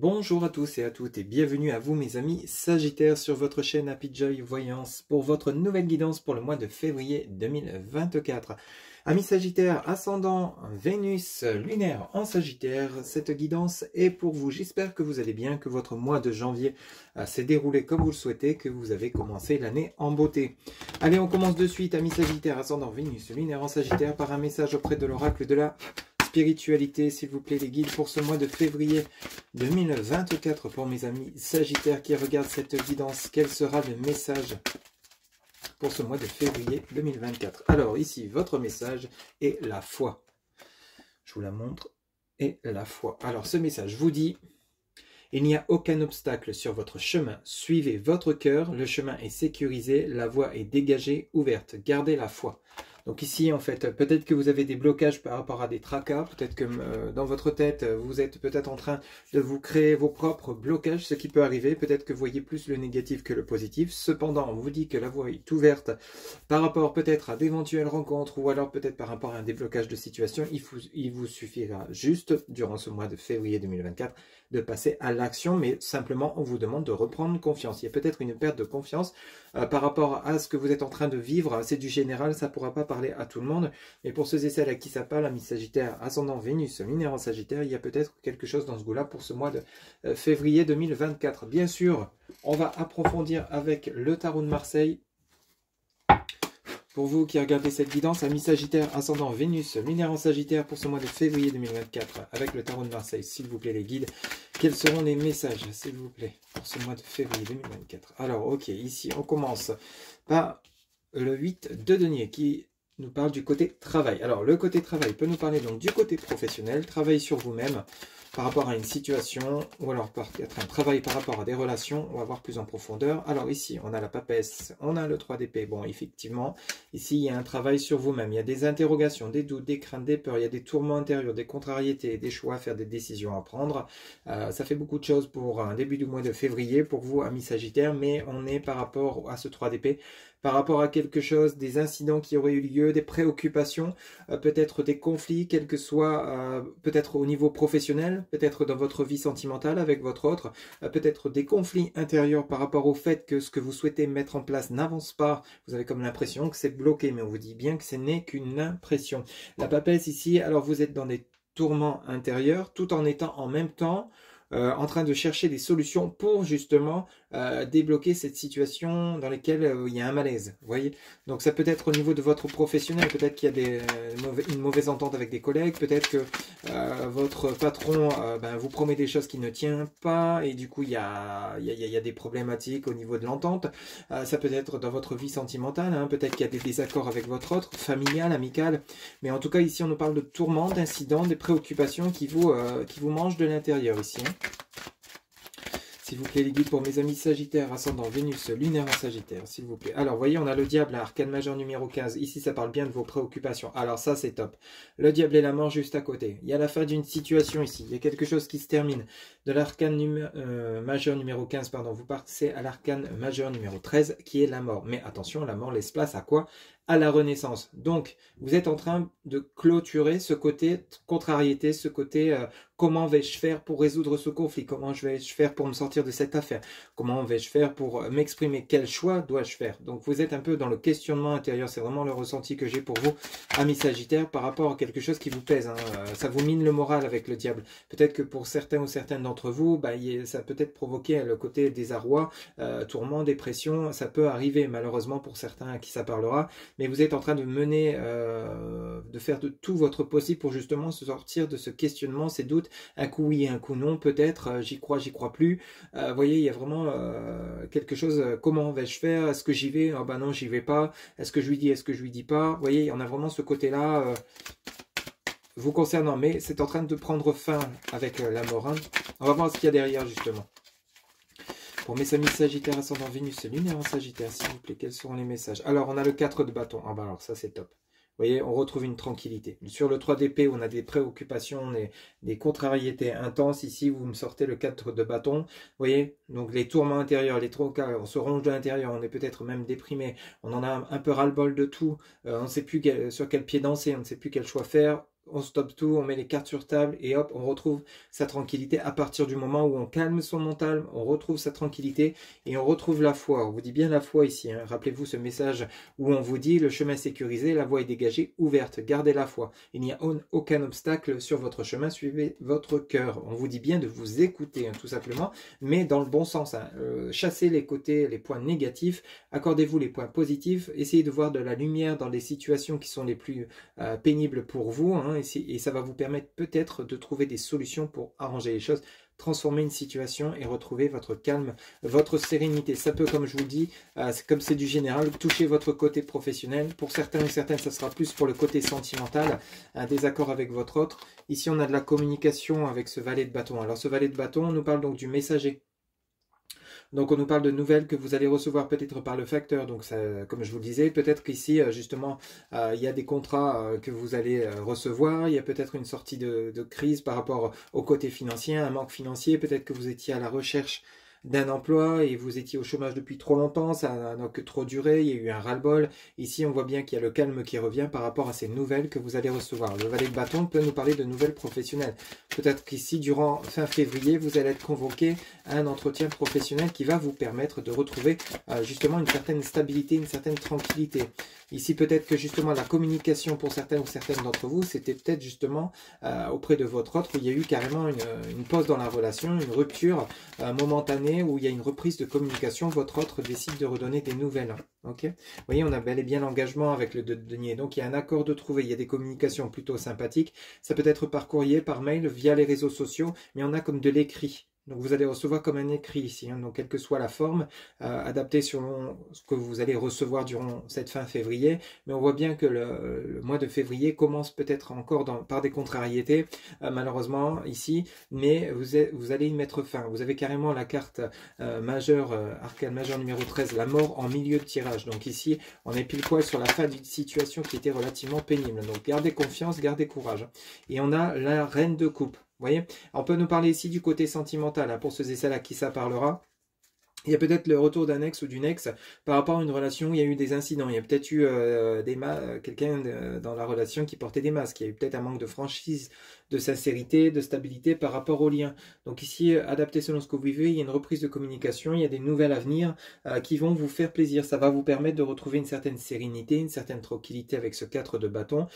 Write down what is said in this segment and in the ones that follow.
Bonjour à tous et à toutes et bienvenue à vous mes amis Sagittaires sur votre chaîne Happy Joy Voyance pour votre nouvelle guidance pour le mois de février 2024. Amis Sagittaires, ascendant Vénus lunaire en Sagittaire, cette guidance est pour vous. J'espère que vous allez bien, que votre mois de janvier s'est déroulé comme vous le souhaitez, que vous avez commencé l'année en beauté. Allez, on commence de suite, amis Sagittaires, ascendant Vénus lunaire en Sagittaire, par un message auprès de l'oracle de la spiritualité, s'il vous plaît, les guides pour ce mois de février 2024 pour mes amis Sagittaires qui regardent cette guidance. Quel sera le message pour ce mois de février 2024? Alors ici, votre message est la foi. Je vous la montre. Et la foi. Alors ce message vous dit: il n'y a aucun obstacle sur votre chemin. Suivez votre cœur. Le chemin est sécurisé. La voie est dégagée, ouverte. Gardez la foi. Donc ici, en fait, peut-être que vous avez des blocages par rapport à des tracas, peut-être que dans votre tête, vous êtes peut-être en train de vous créer vos propres blocages, ce qui peut arriver. Peut-être que vous voyez plus le négatif que le positif. Cependant, on vous dit que la voie est ouverte par rapport peut-être à d'éventuelles rencontres ou alors peut-être par rapport à un déblocage de situation. Il vous suffira juste, durant ce mois de février 2024, de passer à l'action, mais simplement, on vous demande de reprendre confiance. Il y a peut-être une perte de confiance par rapport à ce que vous êtes en train de vivre. C'est du général, ça ne pourra pas parler à tout le monde, mais pour ceux et celles à qui ça parle, amis Sagittaire, ascendant Vénus, lunaire en Sagittaire, il y a peut-être quelque chose dans ce goût-là pour ce mois de février 2024. Bien sûr, on va approfondir avec le tarot de Marseille. Pour vous qui regardez cette guidance, amis Sagittaire, ascendant Vénus, lunaire en Sagittaire pour ce mois de février 2024, avec le tarot de Marseille, s'il vous plaît les guides, quels seront les messages, s'il vous plaît, pour ce mois de février 2024? Alors, ok, ici, on commence par le 8 de denier qui nous parle du côté travail. Alors, le côté travail peut nous parler donc du côté professionnel, travail sur vous-même par rapport à une situation, ou alors peut-être un travail par rapport à des relations, on va voir plus en profondeur. Alors ici, on a la papesse, on a le 3 d'épée. Bon, effectivement, ici, il y a un travail sur vous-même. Il y a des interrogations, des doutes, des craintes, des peurs, il y a des tourments intérieurs, des contrariétés, des choix à faire, des décisions à prendre. Ça fait beaucoup de choses pour un début du mois de février, pour vous, amis Sagittaires, mais on est par rapport à ce 3 d'épée, par rapport à quelque chose, des incidents qui auraient eu lieu, des préoccupations, peut-être des conflits, quel que soit, peut-être au niveau professionnel, peut-être dans votre vie sentimentale avec votre autre, peut-être des conflits intérieurs par rapport au fait que ce que vous souhaitez mettre en place n'avance pas. Vous avez comme l'impression que c'est bloqué, mais on vous dit bien que ce n'est qu'une impression. La papesse ici, alors vous êtes dans des tourments intérieurs, tout en étant en même temps en train de chercher des solutions pour justement débloquer cette situation dans laquelle il y a un malaise. Vous voyez, donc ça peut être au niveau de votre professionnel, peut-être qu'il y a une mauvaise entente avec des collègues, peut-être que votre patron vous promet des choses qui ne tiennent pas et du coup il y a des problématiques au niveau de l'entente. Ça peut être dans votre vie sentimentale, hein, peut-être qu'il y a des désaccords avec votre autre, familial, amical, mais en tout cas ici on nous parle de tourments, d'incidents, des préoccupations qui vous mangent de l'intérieur ici. Hein. S'il vous plaît les guides pour mes amis Sagittaires, ascendant Vénus, lunaire en Sagittaire, s'il vous plaît. Alors, voyez, on a le diable à arcane majeur numéro 15. Ici, ça parle bien de vos préoccupations. Alors ça, c'est top. Le diable et la mort juste à côté. Il y a la fin d'une situation ici. Il y a quelque chose qui se termine. De l'arcane majeur numéro 15, pardon, vous passez à l'arcane majeur numéro 13, qui est la mort. Mais attention, la mort laisse place à quoi? À la renaissance. Donc, vous êtes en train de clôturer ce côté contrariété, ce côté comment vais-je faire pour résoudre ce conflit? Comment vais-je faire pour me sortir de cette affaire? Comment vais-je faire pour m'exprimer? Quel choix dois-je faire? Donc, vous êtes un peu dans le questionnement intérieur. C'est vraiment le ressenti que j'ai pour vous, amis Sagittaires, par rapport à quelque chose qui vous pèse. Hein. Ça vous mine le moral avec le diable. Peut-être que pour certains ou certaines d'entre vous, ça peut être provoqué le côté désarroi, tourment, dépression. Ça peut arriver, malheureusement, pour certains à qui ça parlera. Mais vous êtes en train de mener, de faire de tout votre possible pour justement se sortir de ce questionnement, ces doutes, un coup oui, un coup non, peut-être, j'y crois plus. Vous voyez, il y a vraiment quelque chose, comment vais-je faire? Est-ce que j'y vais? Ah ben non, j'y vais pas. Est-ce que je lui dis? Est-ce que je lui dis pas? Vous voyez, on a vraiment ce côté-là vous concernant, mais c'est en train de prendre fin avec la mort. Hein. On va voir ce qu'il y a derrière, justement. Pour mes amis Sagittaires, ascendant Vénus, lunaire en Sagittaire, s'il vous plaît, quels seront les messages? Alors, on a le 4 de bâton. Ah bah alors, ça, c'est top. Vous voyez, on retrouve une tranquillité. Sur le 3 d'épée, on a des préoccupations, des contrariétés intenses. Ici, vous me sortez le 4 de bâton. Vous voyez, donc les tourments intérieurs, les trocas, on se ronge de l'intérieur, on est peut-être même déprimé. On en a un peu ras-le-bol de tout. On ne sait plus sur quel pied danser, on ne sait plus quel choix faire. on stoppe tout, on met les cartes sur table et hop, on retrouve sa tranquillité à partir du moment où on calme son mental, on retrouve sa tranquillité et on retrouve la foi. On vous dit bien la foi ici, hein. Rappelez-vous ce message où on vous dit le chemin est sécurisé, la voie est dégagée, ouverte, gardez la foi. Il n'y a aucun obstacle sur votre chemin, suivez votre cœur. On vous dit bien de vous écouter, hein, tout simplement, mais dans le bon sens, hein. Chassez les côtés, les points négatifs, accordez-vous les points positifs, essayez de voir de la lumière dans les situations qui sont les plus pénibles pour vous, hein, et ça va vous permettre peut-être de trouver des solutions pour arranger les choses, transformer une situation et retrouver votre calme, votre sérénité. Ça peut, comme je vous dis, comme c'est du général, toucher votre côté professionnel. Pour certains ou certaines, ça sera plus pour le côté sentimental, un désaccord avec votre autre. Ici, on a de la communication avec ce valet de bâton. Alors, ce valet de bâton, on nous parle donc du messager. Donc on nous parle de nouvelles que vous allez recevoir peut-être par le facteur. Donc ça, comme je vous le disais, peut-être qu'ici justement il y a des contrats que vous allez recevoir. Il y a peut-être une sortie de crise par rapport au côté financier, un manque financier. Peut-être que vous étiez à la recherche d'un emploi et vous étiez au chômage depuis trop longtemps, ça n'a que trop duré, il y a eu un ras-le-bol. Ici, on voit bien qu'il y a le calme qui revient par rapport à ces nouvelles que vous allez recevoir. Le valet de bâton peut nous parler de nouvelles professionnelles. Peut-être qu'ici, durant fin février, vous allez être convoqué à un entretien professionnel qui va vous permettre de retrouver justement une certaine stabilité, une certaine tranquillité. Ici, peut-être que justement la communication pour certains ou certaines d'entre vous, c'était peut-être justement auprès de votre autre où il y a eu carrément une pause dans la relation, une rupture momentanée où il y a une reprise de communication, votre autre décide de redonner des nouvelles. Okay, vous voyez, on a bel et bien l'engagement avec le 2 de denier. Donc, il y a un accord de trouver. Il y a des communications plutôt sympathiques. Ça peut être par courrier, par mail, via les réseaux sociaux, mais on a comme de l'écrit. Donc, vous allez recevoir comme un écrit ici. Hein. Donc, quelle que soit la forme, adaptée selon ce que vous allez recevoir durant cette fin février. Mais on voit bien que le mois de février commence peut-être encore par des contrariétés, malheureusement, ici. Mais vous allez y mettre fin. Vous avez carrément la carte majeure, arcane majeure numéro 13, la mort en milieu de tirage. Donc, ici, on est pile poil sur la fin d'une situation qui était relativement pénible. Donc, gardez confiance, gardez courage. Et on a la reine de coupe. Vous voyez, on peut nous parler ici du côté sentimental, hein, pour ceux et celles à qui ça parlera. Il y a peut-être le retour d'un ex ou d'une ex par rapport à une relation où il y a eu des incidents. Il y a peut-être eu quelqu'un dans la relation qui portait des masques. Il y a eu peut-être un manque de franchise, de sincérité, de stabilité par rapport au lien. Donc ici, adapté selon ce que vous vivez, il y a une reprise de communication, il y a des nouvelles à venir qui vont vous faire plaisir. Ça va vous permettre de retrouver une certaine sérénité, une certaine tranquillité avec ce 4 de bâton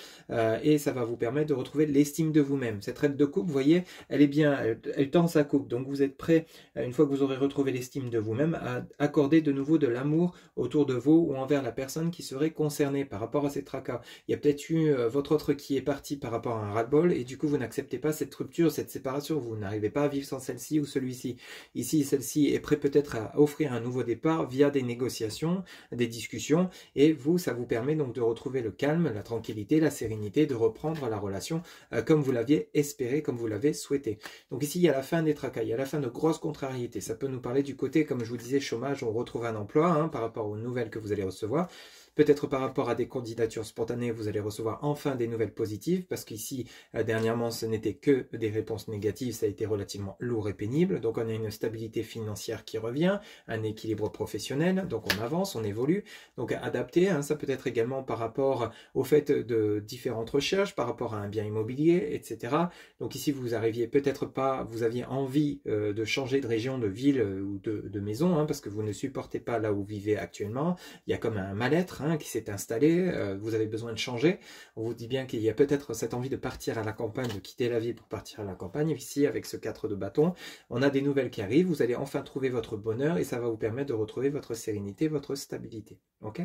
et ça va vous permettre de retrouver l'estime de vous-même. Cette reine de coupe, vous voyez, elle est bien, elle tend sa coupe. Donc vous êtes prêt, une fois que vous aurez retrouvé l'estime de vous-même, à accorder de nouveau de l'amour autour de vous ou envers la personne qui serait concernée par rapport à ces tracas. Il y a peut-être eu votre autre qui est parti par rapport à un ras-le-bol et du coup vous n'acceptez pas cette rupture, cette séparation, vous n'arrivez pas à vivre sans celle-ci ou celui-ci. Ici, celle-ci est prête peut-être à offrir un nouveau départ via des négociations, des discussions et vous, ça vous permet donc de retrouver le calme, la tranquillité, la sérénité, de reprendre la relation comme vous l'aviez espéré, comme vous l'avez souhaité. Donc ici, il y a la fin des tracas, il y a la fin de grosses contrariétés. Ça peut nous parler du côté, comme je vous disais, chômage, on retrouve un emploi hein, par rapport aux nouvelles que vous allez recevoir. Peut-être par rapport à des candidatures spontanées, vous allez recevoir enfin des nouvelles positives, parce qu'ici, dernièrement, ce n'était que des réponses négatives, ça a été relativement lourd et pénible. Donc on a une stabilité financière qui revient, un équilibre professionnel, donc on avance, on évolue. Donc adapté, hein, ça peut être également par rapport au fait de différentes recherches, par rapport à un bien immobilier, etc. Donc ici, vous arriviez peut-être pas, vous aviez envie de changer de région, de ville ou de maison, hein, parce que vous ne supportez pas là où vous vivez actuellement. Il y a comme un mal-être, hein, qui s'est installé, vous avez besoin de changer. On vous dit bien qu'il y a peut-être cette envie de partir à la campagne, de quitter la ville pour partir à la campagne. Ici, avec ce 4 de bâton, on a des nouvelles qui arrivent, vous allez enfin trouver votre bonheur et ça va vous permettre de retrouver votre sérénité, votre stabilité. Ok ?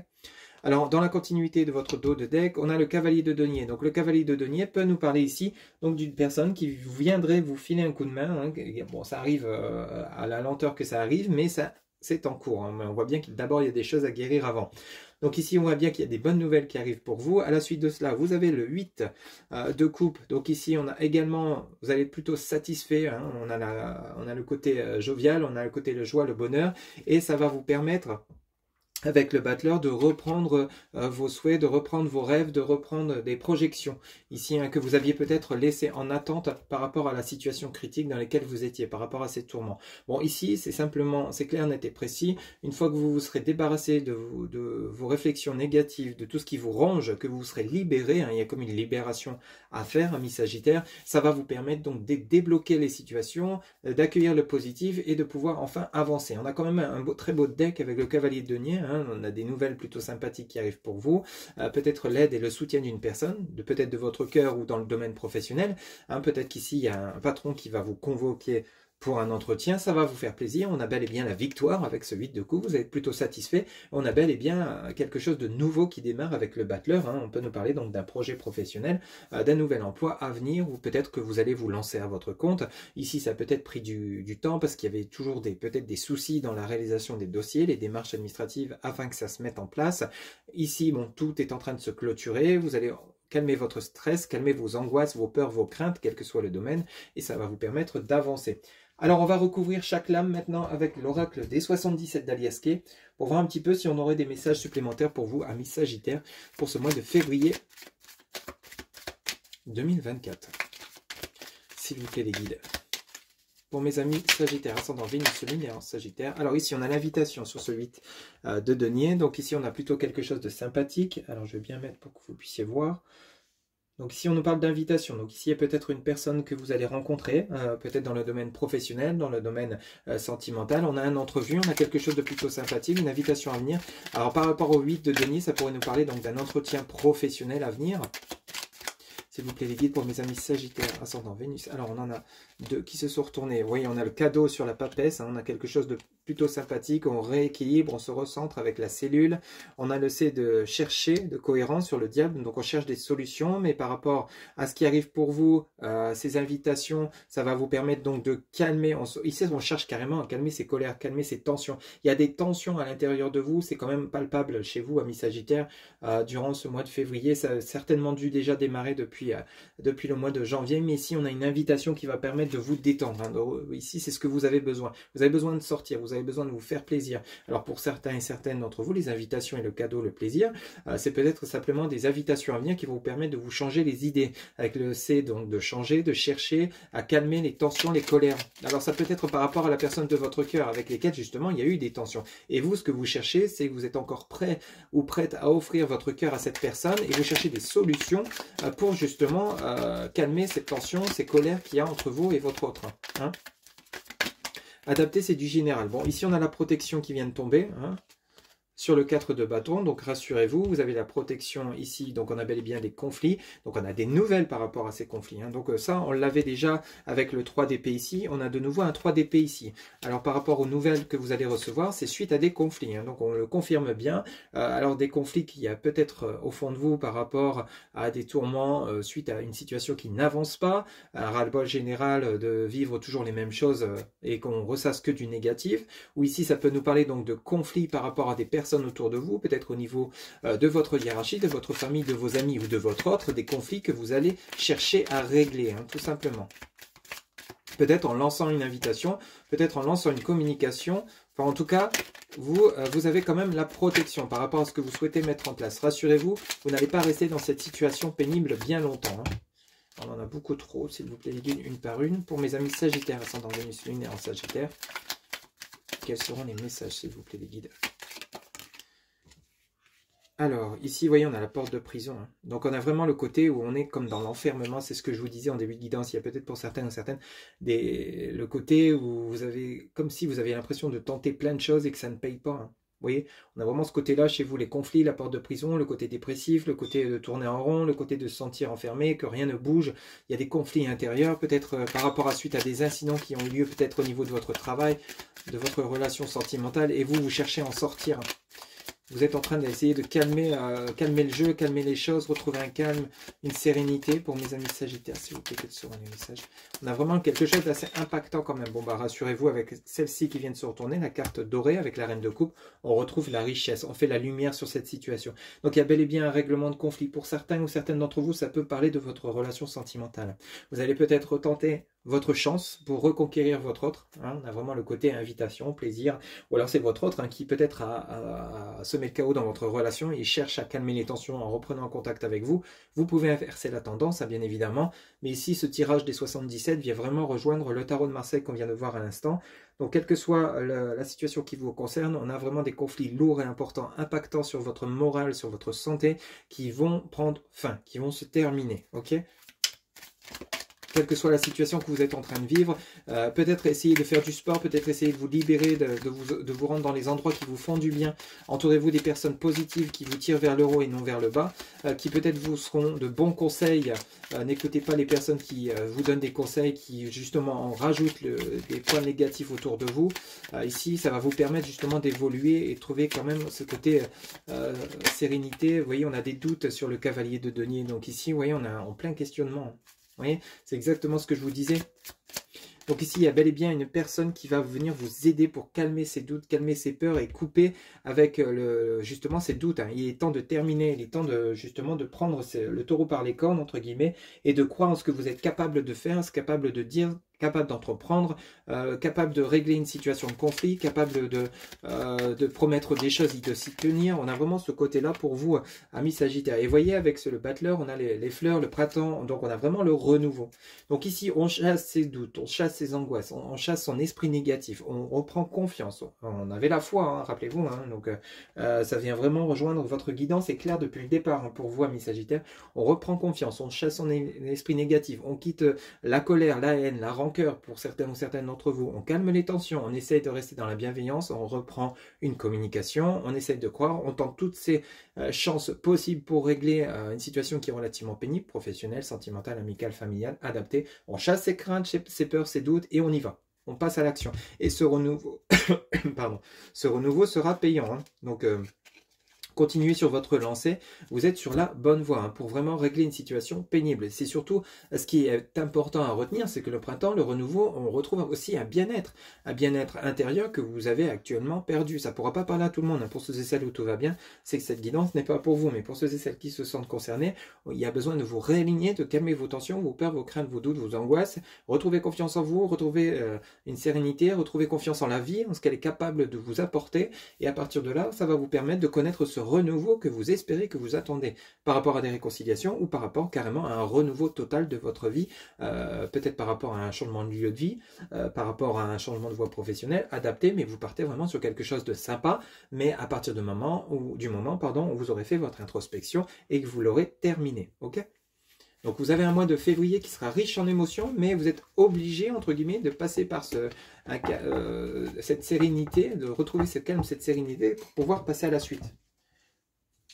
Alors, dans la continuité de votre dos de deck, on a le cavalier de denier. Donc, le cavalier de denier peut nous parler ici donc d'une personne qui viendrait vous filer un coup de main. Hein. Bon, ça arrive à la lenteur que ça arrive, mais ça c'est en cours. Hein. On voit bien que d'abord, il y a des choses à guérir avant. Donc ici, on voit bien qu'il y a des bonnes nouvelles qui arrivent pour vous. À la suite de cela, vous avez le 8 de coupe. Donc ici, on a également, vous allez être plutôt satisfait. Hein. On a le côté jovial, on a le côté le joie, le bonheur. Et ça va vous permettre avec le battleur, de reprendre vos souhaits, de reprendre vos rêves, de reprendre des projections ici hein, que vous aviez peut-être laissé en attente par rapport à la situation critique dans laquelle vous étiez, par rapport à ces tourments. Bon, ici, c'est simplement, c'est clair, net et précis. Une fois que vous vous serez débarrassé de vos réflexions négatives, de tout ce qui vous ronge, que vous vous serez libéré, hein, il y a comme une libération à faire, ami Sagittaire, ça va vous permettre donc de débloquer les situations, d'accueillir le positif et de pouvoir enfin avancer. On a quand même un très beau deck avec le cavalier de denier, hein, on a des nouvelles plutôt sympathiques qui arrivent pour vous, peut-être l'aide et le soutien d'une personne, peut-être de votre cœur ou dans le domaine professionnel, hein, peut-être qu'ici il y a un patron qui va vous convoquer pour un entretien, ça va vous faire plaisir, on a bel et bien la victoire avec ce 8 de coups, vous êtes plutôt satisfait, on a bel et bien quelque chose de nouveau qui démarre avec le battleur, hein. On peut nous parler donc d'un projet professionnel, d'un nouvel emploi à venir, ou peut-être que vous allez vous lancer à votre compte. Ici ça a peut-être pris du temps parce qu'il y avait toujours peut-être des soucis dans la réalisation des dossiers, les démarches administratives afin que ça se mette en place. Ici bon, tout est en train de se clôturer, vous allez calmer votre stress, calmer vos angoisses, vos peurs, vos craintes, quel que soit le domaine, et ça va vous permettre d'avancer. Alors, on va recouvrir chaque lame maintenant avec l'oracle des 77 d'Aliaské pour voir un petit peu si on aurait des messages supplémentaires pour vous, amis Sagittaires, pour ce mois de février 2024. S'il vous plaît, les guides. Pour mes amis Sagittaires, ascendant Vénus, lunaire en Sagittaire. Alors ici, on a l'invitation sur ce 8 de denier. Donc ici, on a plutôt quelque chose de sympathique. Alors, je vais bien mettre pour que vous puissiez voir. Donc ici on nous parle d'invitation, donc ici il y a peut-être une personne que vous allez rencontrer, peut-être dans le domaine professionnel, dans le domaine sentimental, on a un entrevue, on a quelque chose de plutôt sympathique, une invitation à venir. Alors par rapport au 8 de denier, ça pourrait nous parler donc d'un entretien professionnel à venir. S'il vous plaît les guides pour mes amis Sagittaires, ascendant Vénus. Alors on en a deux qui se sont retournés. Vous voyez, on a le cadeau sur la papesse, hein, on a quelque chose de plutôt sympathique, on rééquilibre, on se recentre avec la cellule. On a le C de chercher, de cohérence sur le diable, donc on cherche des solutions, mais par rapport à ce qui arrive pour vous, ces invitations, ça va vous permettre donc de calmer. Ici, on cherche carrément à calmer ses colères, calmer ses tensions. Il y a des tensions à l'intérieur de vous, c'est quand même palpable chez vous, amis Sagittaires, durant ce mois de février. Ça a certainement dû déjà démarrer depuis le mois de janvier, mais ici, on a une invitation qui va permettre de vous détendre. Hein. Donc, ici, c'est ce que vous avez besoin. Vous avez besoin de sortir, vous avez besoin de vous faire plaisir. Alors pour certains et certaines d'entre vous, les invitations et le cadeau, le plaisir, c'est peut-être simplement des invitations à venir qui vont vous permettre de vous changer les idées. Avec le C, donc de changer, de chercher à calmer les tensions, les colères. Alors ça peut être par rapport à la personne de votre cœur avec lesquelles justement il y a eu des tensions. Et vous, ce que vous cherchez, c'est que vous êtes encore prêt ou prête à offrir votre cœur à cette personne et vous cherchez des solutions pour justement calmer ces tensions, ces colères qu'il y a entre vous et votre autre. Hein. Adapter, c'est du général. Bon, ici, on a la protection qui vient de tomber. Hein. Sur le 4 de bâton, donc rassurez-vous, vous avez la protection ici, donc on a bel et bien des conflits, donc on a des nouvelles par rapport à ces conflits, hein. Donc ça on l'avait déjà avec le 3 d'épée ici, on a de nouveau un 3 d'épée ici. Alors par rapport aux nouvelles que vous allez recevoir, c'est suite à des conflits, hein. Donc on le confirme bien, alors des conflits qu'il y a peut-être au fond de vous par rapport à des tourments suite à une situation qui n'avance pas, un ras-le-bol général de vivre toujours les mêmes choses et qu'on ressasse que du négatif, ou ici ça peut nous parler donc de conflits par rapport à des personnes autour de vous, peut-être au niveau de votre hiérarchie, de votre famille, de vos amis ou de votre autre, des conflits que vous allez chercher à régler, hein, tout simplement. Peut-être en lançant une invitation, peut-être en lançant une communication, enfin en tout cas, vous avez quand même la protection par rapport à ce que vous souhaitez mettre en place. Rassurez-vous, vous n'allez pas rester dans cette situation pénible bien longtemps. Hein. On en a beaucoup trop, s'il vous plaît, les guides, une par une. Pour mes amis Sagittaires, ascendant Vénus lunaire en Sagittaire, quels seront les messages, s'il vous plaît, les guides? Alors, ici, vous voyez, on a la porte de prison. Hein. Donc, on a vraiment le côté où on est comme dans l'enfermement. C'est ce que je vous disais en début de guidance. Il y a peut-être pour certains ou certaines le côté où vous avez, comme si vous aviez l'impression de tenter plein de choses et que ça ne paye pas. Hein. Vous voyez, on a vraiment ce côté-là chez vous, les conflits, la porte de prison, le côté dépressif, le côté de tourner en rond, le côté de se sentir enfermé, que rien ne bouge. Il y a des conflits intérieurs, peut-être par rapport à suite à des incidents qui ont eu lieu peut-être au niveau de votre travail, de votre relation sentimentale, et vous cherchez à en sortir. Vous êtes en train d'essayer de calmer le jeu, calmer les choses, retrouver un calme, une sérénité pour mes amis Sagittaires, s'il vous plaît, quels seront les messages? On a vraiment quelque chose d'assez impactant quand même. Bon, bah rassurez-vous, avec celle-ci qui vient de se retourner, la carte dorée avec la reine de coupe, on retrouve la richesse, on fait la lumière sur cette situation. Donc il y a bel et bien un règlement de conflit. Pour certains ou certaines d'entre vous, ça peut parler de votre relation sentimentale. Vous allez peut-être retenter votre chance pour reconquérir votre autre. Hein. On a vraiment le côté invitation, plaisir. Ou alors c'est votre autre qui peut-être a semé le chaos dans votre relation et cherche à calmer les tensions en reprenant contact avec vous. Vous pouvez inverser la tendance, hein, bien évidemment. Mais ici, ce tirage des 77 vient vraiment rejoindre le tarot de Marseille qu'on vient de voir à l'instant. Donc, quelle que soit la situation qui vous concerne, on a vraiment des conflits lourds et importants, impactants sur votre morale, sur votre santé, qui vont prendre fin, qui vont se terminer. Ok ? Quelle que soit la situation que vous êtes en train de vivre, peut-être essayer de faire du sport, peut-être essayer de vous libérer, de vous rendre dans les endroits qui vous font du bien. Entourez-vous des personnes positives qui vous tirent vers le haut et non vers le bas, qui peut-être vous seront de bons conseils. N'écoutez pas les personnes qui vous donnent des conseils, qui justement en rajoutent des points négatifs autour de vous. Ici, ça va vous permettre justement d'évoluer et de trouver quand même ce côté sérénité. Vous voyez, on a des doutes sur le cavalier de denier. Donc ici, vous voyez, on a en plein questionnement. Vous voyez, c'est exactement ce que je vous disais. Donc ici, il y a bel et bien une personne qui va venir vous aider pour calmer ses doutes, calmer ses peurs et couper avec justement ces doutes. Hein. Il est temps de terminer, il est temps de justement de prendre le taureau par les cornes, entre guillemets, et de croire en ce que vous êtes capable de faire, capable de dire, capable d'entreprendre, capable de régler une situation de conflit, capable de promettre des choses et de s'y tenir. On a vraiment ce côté-là pour vous, amis Sagittaire. Et voyez, avec le battleur, on a les fleurs, le printemps, donc on a vraiment le renouveau. Donc ici, on chasse ses doutes, on chasse ses angoisses, on chasse son esprit négatif, on reprend confiance. On avait la foi, hein, rappelez-vous, hein, donc ça vient vraiment rejoindre votre guidance, c'est clair depuis le départ hein, pour vous, amis Sagittaire. On reprend confiance, on chasse son esprit négatif, on quitte la colère, la haine, la rancœur, pour certains ou certaines d'entre vous, on calme les tensions, on essaye de rester dans la bienveillance, on reprend une communication, on essaye de croire, on tente toutes ces chances possibles pour régler une situation qui est relativement pénible, professionnelle, sentimentale, amicale, familiale, adaptée. On chasse ses craintes, ses peurs, ses doutes et on y va. On passe à l'action. Et ce renouveau, pardon, ce renouveau sera payant. Hein. Donc, continuez sur votre lancée, vous êtes sur la bonne voie hein, pour vraiment régler une situation pénible. C'est surtout ce qui est important à retenir, c'est que le printemps, le renouveau, on retrouve aussi un bien-être intérieur que vous avez actuellement perdu. Ça ne pourra pas parler à tout le monde. Hein. Pour ceux et celles où tout va bien, c'est que cette guidance n'est pas pour vous, mais pour ceux et celles qui se sentent concernés, il y a besoin de vous réaligner, de calmer vos tensions, vos peurs, vos craintes, vos doutes, vos angoisses, retrouver confiance en vous, retrouver une sérénité, retrouver confiance en la vie, en ce qu'elle est capable de vous apporter, et à partir de là, ça va vous permettre de connaître ce renouveau que vous espérez, que vous attendez par rapport à des réconciliations ou par rapport carrément à un renouveau total de votre vie, peut-être par rapport à un changement de lieu de vie, par rapport à un changement de voie professionnelle adapté, mais vous partez vraiment sur quelque chose de sympa, mais à partir du moment où vous aurez fait votre introspection et que vous l'aurez terminé. Ok ? Donc vous avez un mois de février qui sera riche en émotions, mais vous êtes obligé, entre guillemets, de passer par cette sérénité, de retrouver ce calme, cette sérénité pour pouvoir passer à la suite.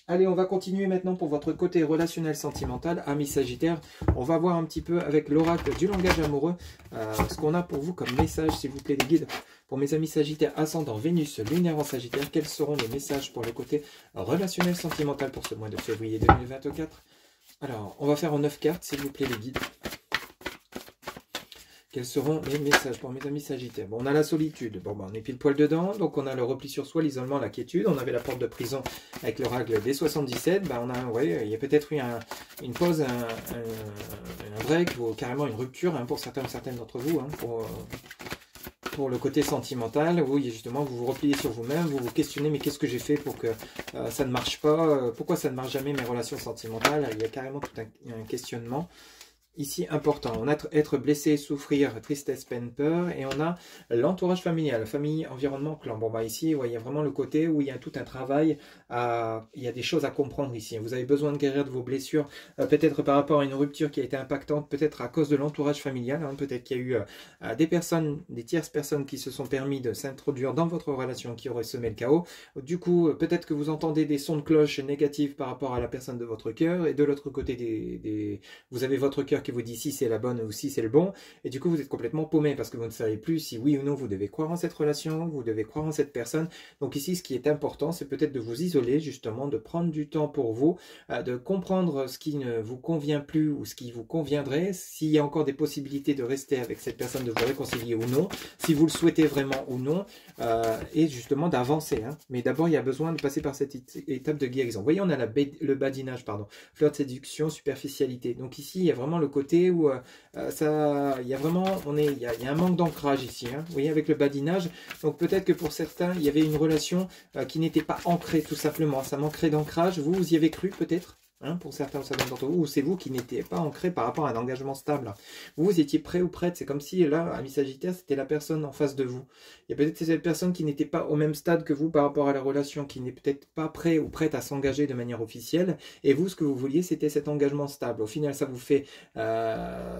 Allez, on va continuer maintenant pour votre côté relationnel sentimental, amis Sagittaire. On va voir un petit peu avec l'oracle du langage amoureux ce qu'on a pour vous comme message, s'il vous plaît, les guides. Pour mes amis Sagittaire, ascendant Vénus, lunaire en Sagittaire, quels seront les messages pour le côté relationnel sentimental pour ce mois de février 2024 ? Alors, on va faire en 9 cartes, s'il vous plaît, les guides. Quels seront les messages pour mes amis Sagittaires? Bon, on a la solitude. Bon, on est pile poil dedans. Donc, on a le repli sur soi, l'isolement, la quiétude. On avait la porte de prison avec le règle des 77. Ben, on a, ouais, il y a peut-être eu une pause, un break ou carrément une rupture hein, pour certains ou certaines d'entre vous. Hein, pour le côté sentimental, où justement vous vous repliez sur vous-même, vous vous questionnez mais qu'est-ce que j'ai fait pour que ça ne marche pas, pourquoi ça ne marche jamais mes relations sentimentales, il y a carrément tout un questionnement. Ici, important, on a être blessé, souffrir, tristesse, peine, peur, et on a l'entourage familial, famille, environnement, clan. Bon, bah ici, ouais, il y a vraiment le côté où il y a tout un travail, il y a des choses à comprendre ici. Vous avez besoin de guérir de vos blessures, peut-être par rapport à une rupture qui a été impactante, peut-être à cause de l'entourage familial, hein, peut-être qu'il y a eu des tierces personnes qui se sont permis de s'introduire dans votre relation, qui auraient semé le chaos. Du coup, peut-être que vous entendez des sons de cloche négatifs par rapport à la personne de votre cœur, et de l'autre côté, vous avez votre cœur qui vous dit si c'est la bonne ou si c'est le bon, et du coup vous êtes complètement paumé parce que vous ne savez plus si oui ou non vous devez croire en cette relation, vous devez croire en cette personne. Donc ici ce qui est important c'est peut-être de vous isoler justement, de prendre du temps pour vous, de comprendre ce qui ne vous convient plus ou ce qui vous conviendrait, s'il y a encore des possibilités de rester avec cette personne, de vous réconcilier ou non, si vous le souhaitez vraiment ou non, et justement d'avancer. Hein. Mais d'abord il y a besoin de passer par cette étape de guérison. Vous voyez on a le badinage, pardon, flirt, séduction, superficialité. Donc ici il y a vraiment le côté côté où il y a vraiment, il y a un manque d'ancrage ici, hein, vous voyez, avec le badinage. Donc peut-être que pour certains, il y avait une relation qui n'était pas ancrée tout simplement, ça manquerait d'ancrage. Vous y avez cru peut-être, hein, pour certains ou certaines d'entre vous, ou c'est vous qui n'étiez pas ancré par rapport à un engagement stable. Vous étiez prêt ou prête, c'est comme si là, Amis Sagittaire, c'était la personne en face de vous. Il y a peut-être cette personne qui n'était pas au même stade que vous par rapport à la relation, qui n'est peut-être pas prêt ou prête à s'engager de manière officielle, et vous, ce que vous vouliez, c'était cet engagement stable. Au final, ça vous fait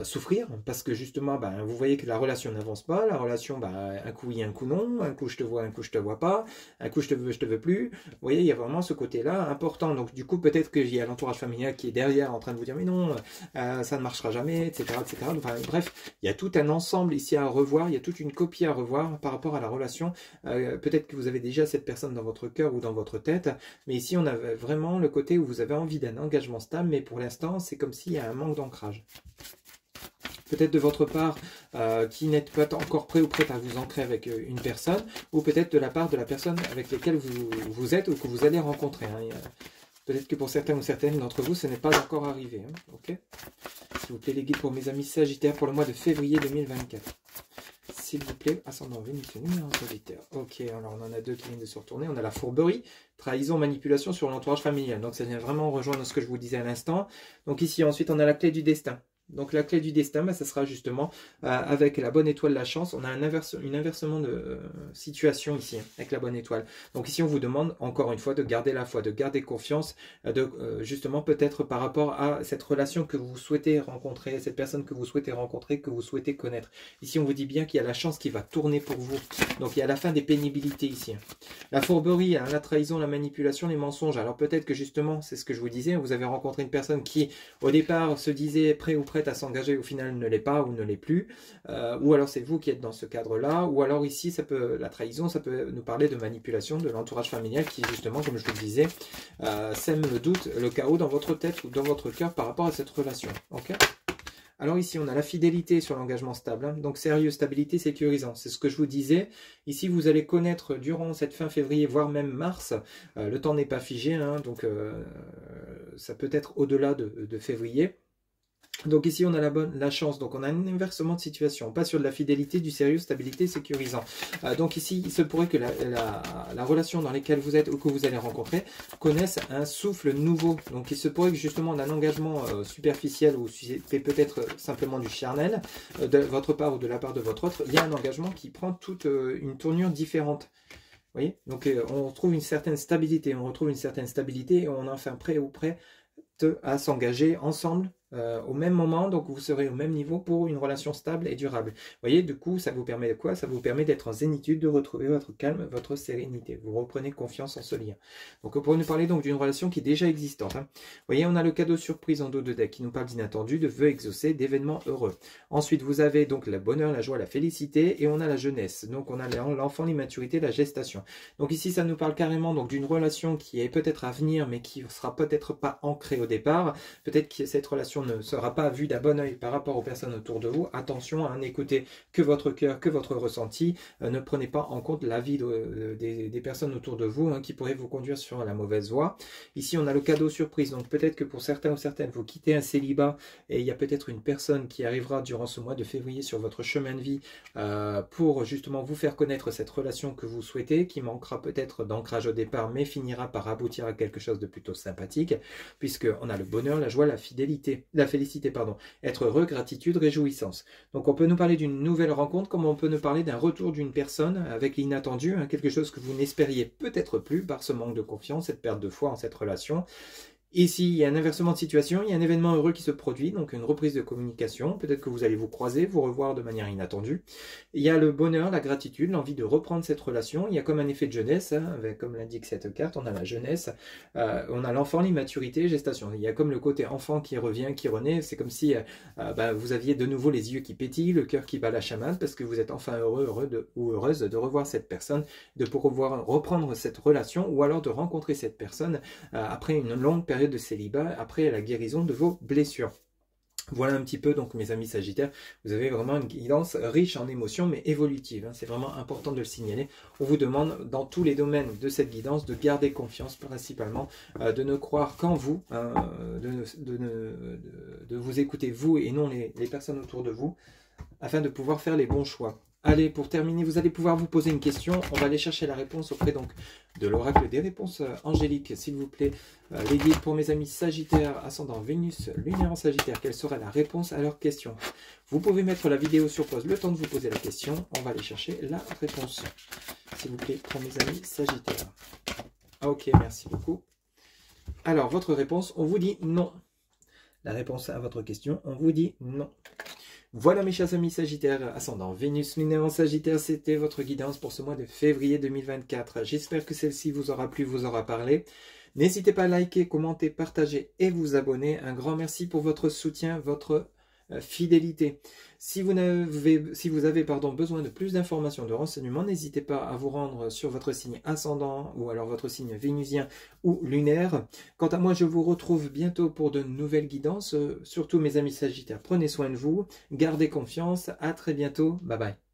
souffrir, parce que justement, ben, vous voyez que la relation n'avance pas, la relation, ben, un coup oui, un coup non, un coup je te vois, un coup je te vois pas, un coup je te veux plus. Vous voyez, il y a vraiment ce côté-là important. Donc du coup, peut-être qu'il y a l'entourage familial qui est derrière en train de vous dire mais non, ça ne marchera jamais, etc., etc. Enfin, bref, il y a tout un ensemble ici à revoir, il y a toute une copie à revoir par rapport à la relation. Peut-être que vous avez déjà cette personne dans votre cœur ou dans votre tête, mais ici on a vraiment le côté où vous avez envie d'un engagement stable, mais pour l'instant c'est comme s'il y a un manque d'ancrage. Peut-être de votre part qui n'êtes pas encore prêt ou prête à vous ancrer avec une personne, ou peut-être de la part de la personne avec laquelle vous êtes ou que vous allez rencontrer, hein. Peut-être que pour certains ou certaines d'entre vous, ce n'est pas encore arrivé, hein. Ok. S'il vous plaît, les guides pour mes amis Sagittaires pour le mois de février 2024. S'il vous plaît, ascendant Vénus, numéro Sagittaire. Ok, alors on en a deux qui viennent de se retourner. On a la fourberie, trahison, manipulation sur l'entourage familial. Donc ça vient vraiment rejoindre ce que je vous disais à l'instant. Donc ici, ensuite, on a la clé du destin. Donc la clé du destin, ben, ça sera justement avec la bonne étoile de la chance. On a un inversement de situation ici, hein, avec la bonne étoile. Donc ici, on vous demande encore une fois de garder la foi, de garder confiance, justement peut-être par rapport à cette relation que vous souhaitez rencontrer, cette personne que vous souhaitez rencontrer, que vous souhaitez connaître. Ici, on vous dit bien qu'il y a la chance qui va tourner pour vous. Donc il y a la fin des pénibilités ici. La fourberie, hein, la trahison, la manipulation, les mensonges. Alors peut-être que justement, c'est ce que je vous disais, vous avez rencontré une personne qui, au départ, se disait prêt ou prête à s'engager, au final ne l'est pas ou ne l'est plus, ou alors c'est vous qui êtes dans ce cadre-là, ou alors ici la trahison, ça peut nous parler de manipulation de l'entourage familial qui justement, comme je vous le disais, sème le doute, le chaos dans votre tête ou dans votre cœur par rapport à cette relation. Ok. Alors ici, on a la fidélité sur l'engagement stable, hein. Donc sérieux, stabilité, sécurisant. C'est ce que je vous disais. Ici, vous allez connaître durant cette fin février, voire même mars, le temps n'est pas figé, hein, donc ça peut être au-delà de février. Donc ici, on a la chance, donc on a un inversement de situation, pas sur de la fidélité, du sérieux, stabilité, sécurisant. Donc ici, il se pourrait que la relation dans laquelle vous êtes ou que vous allez rencontrer connaisse un souffle nouveau. Donc il se pourrait que justement d'un engagement superficiel ou c'est peut-être simplement du charnel de votre part ou de la part de votre autre, il y a un engagement qui prend toute une tournure différente. Vous voyez, donc on retrouve une certaine stabilité, et on est enfin prêt ou prêt à s'engager ensemble au même moment, donc vous serez au même niveau pour une relation stable et durable. Vous voyez, du coup, ça vous permet de quoi? Ça vous permet d'être en zénitude, de retrouver votre calme, votre sérénité. Vous reprenez confiance en ce lien. Donc, pour nous parler donc d'une relation qui est déjà existante, hein. Vous voyez, on a le cadeau surprise en dos de deck qui nous parle d'inattendu, de vœux exaucés, d'événements heureux. Ensuite, vous avez donc le bonheur, la joie, la félicité, et on a la jeunesse. Donc, on a l'enfant, l'immaturité, la gestation. Donc ici, ça nous parle carrément donc d'une relation qui est peut-être à venir, mais qui sera peut-être pas ancrée au départ. Peut-être que cette relation ne sera pas vue d'un bon oeil par rapport aux personnes autour de vous. Attention à n'écouter que votre cœur, que votre ressenti. Ne prenez pas en compte l'avis des personnes autour de vous, hein, qui pourraient vous conduire sur la mauvaise voie. Ici, on a le cadeau surprise. Donc peut-être que pour certains ou certaines, vous quittez un célibat et il y a peut-être une personne qui arrivera durant ce mois de février sur votre chemin de vie pour justement vous faire connaître cette relation que vous souhaitez, qui manquera peut-être d'ancrage au départ, mais finira par aboutir à quelque chose de plutôt sympathique, puisqu'on a le bonheur, la joie, la félicité, pardon, être heureux, gratitude, réjouissance. Donc on peut nous parler d'une nouvelle rencontre, comme on peut nous parler d'un retour d'une personne avec l'inattendu, hein, quelque chose que vous n'espériez peut-être plus par ce manque de confiance, cette perte de foi en cette relation. Ici, il y a un inversement de situation, il y a un événement heureux qui se produit, donc une reprise de communication. Peut-être que vous allez vous croiser, vous revoir de manière inattendue. Il y a le bonheur, la gratitude, l'envie de reprendre cette relation. Il y a comme un effet de jeunesse, hein, avec, comme l'indique cette carte, on a la jeunesse, on a l'enfant, l'immaturité, gestation. Il y a comme le côté enfant qui revient, qui renaît. C'est comme si vous aviez de nouveau les yeux qui pétillent, le cœur qui bat la chamade, parce que vous êtes enfin ou heureuse de revoir cette personne, de pouvoir reprendre cette relation, ou alors de rencontrer cette personne après une longue période de célibat, après la guérison de vos blessures. Voilà un petit peu, donc mes amis Sagittaires, vous avez vraiment une guidance riche en émotions, mais évolutive. Hein, c'est vraiment important de le signaler. On vous demande, dans tous les domaines de cette guidance, de garder confiance, principalement, de ne croire qu'en vous, hein, de vous écouter vous et non les personnes autour de vous, afin de pouvoir faire les bons choix. Allez, pour terminer, vous allez pouvoir vous poser une question. On va aller chercher la réponse auprès donc de l'oracle des réponses angéliques, s'il vous plaît. Les guides pour mes amis Sagittaires, ascendant Vénus, lunaire en Sagittaire. Quelle sera la réponse à leur question? Vous pouvez mettre la vidéo sur pause le temps de vous poser la question. On va aller chercher la réponse, s'il vous plaît, pour mes amis Sagittaires. Ok, merci beaucoup. Alors, votre réponse, on vous dit non. La réponse à votre question, on vous dit non. Voilà mes chers amis Sagittaires, ascendant Vénus, lunaire en Sagittaire, c'était votre guidance pour ce mois de février 2024. J'espère que celle-ci vous aura plu, vous aura parlé. N'hésitez pas à liker, commenter, partager et vous abonner. Un grand merci pour votre soutien, votre fidélité. Si vous avez besoin de plus d'informations, de renseignements, n'hésitez pas à vous rendre sur votre signe ascendant ou alors votre signe vénusien ou lunaire. Quant à moi, je vous retrouve bientôt pour de nouvelles guidances. Surtout mes amis Sagittaires, prenez soin de vous, gardez confiance. À très bientôt. Bye bye.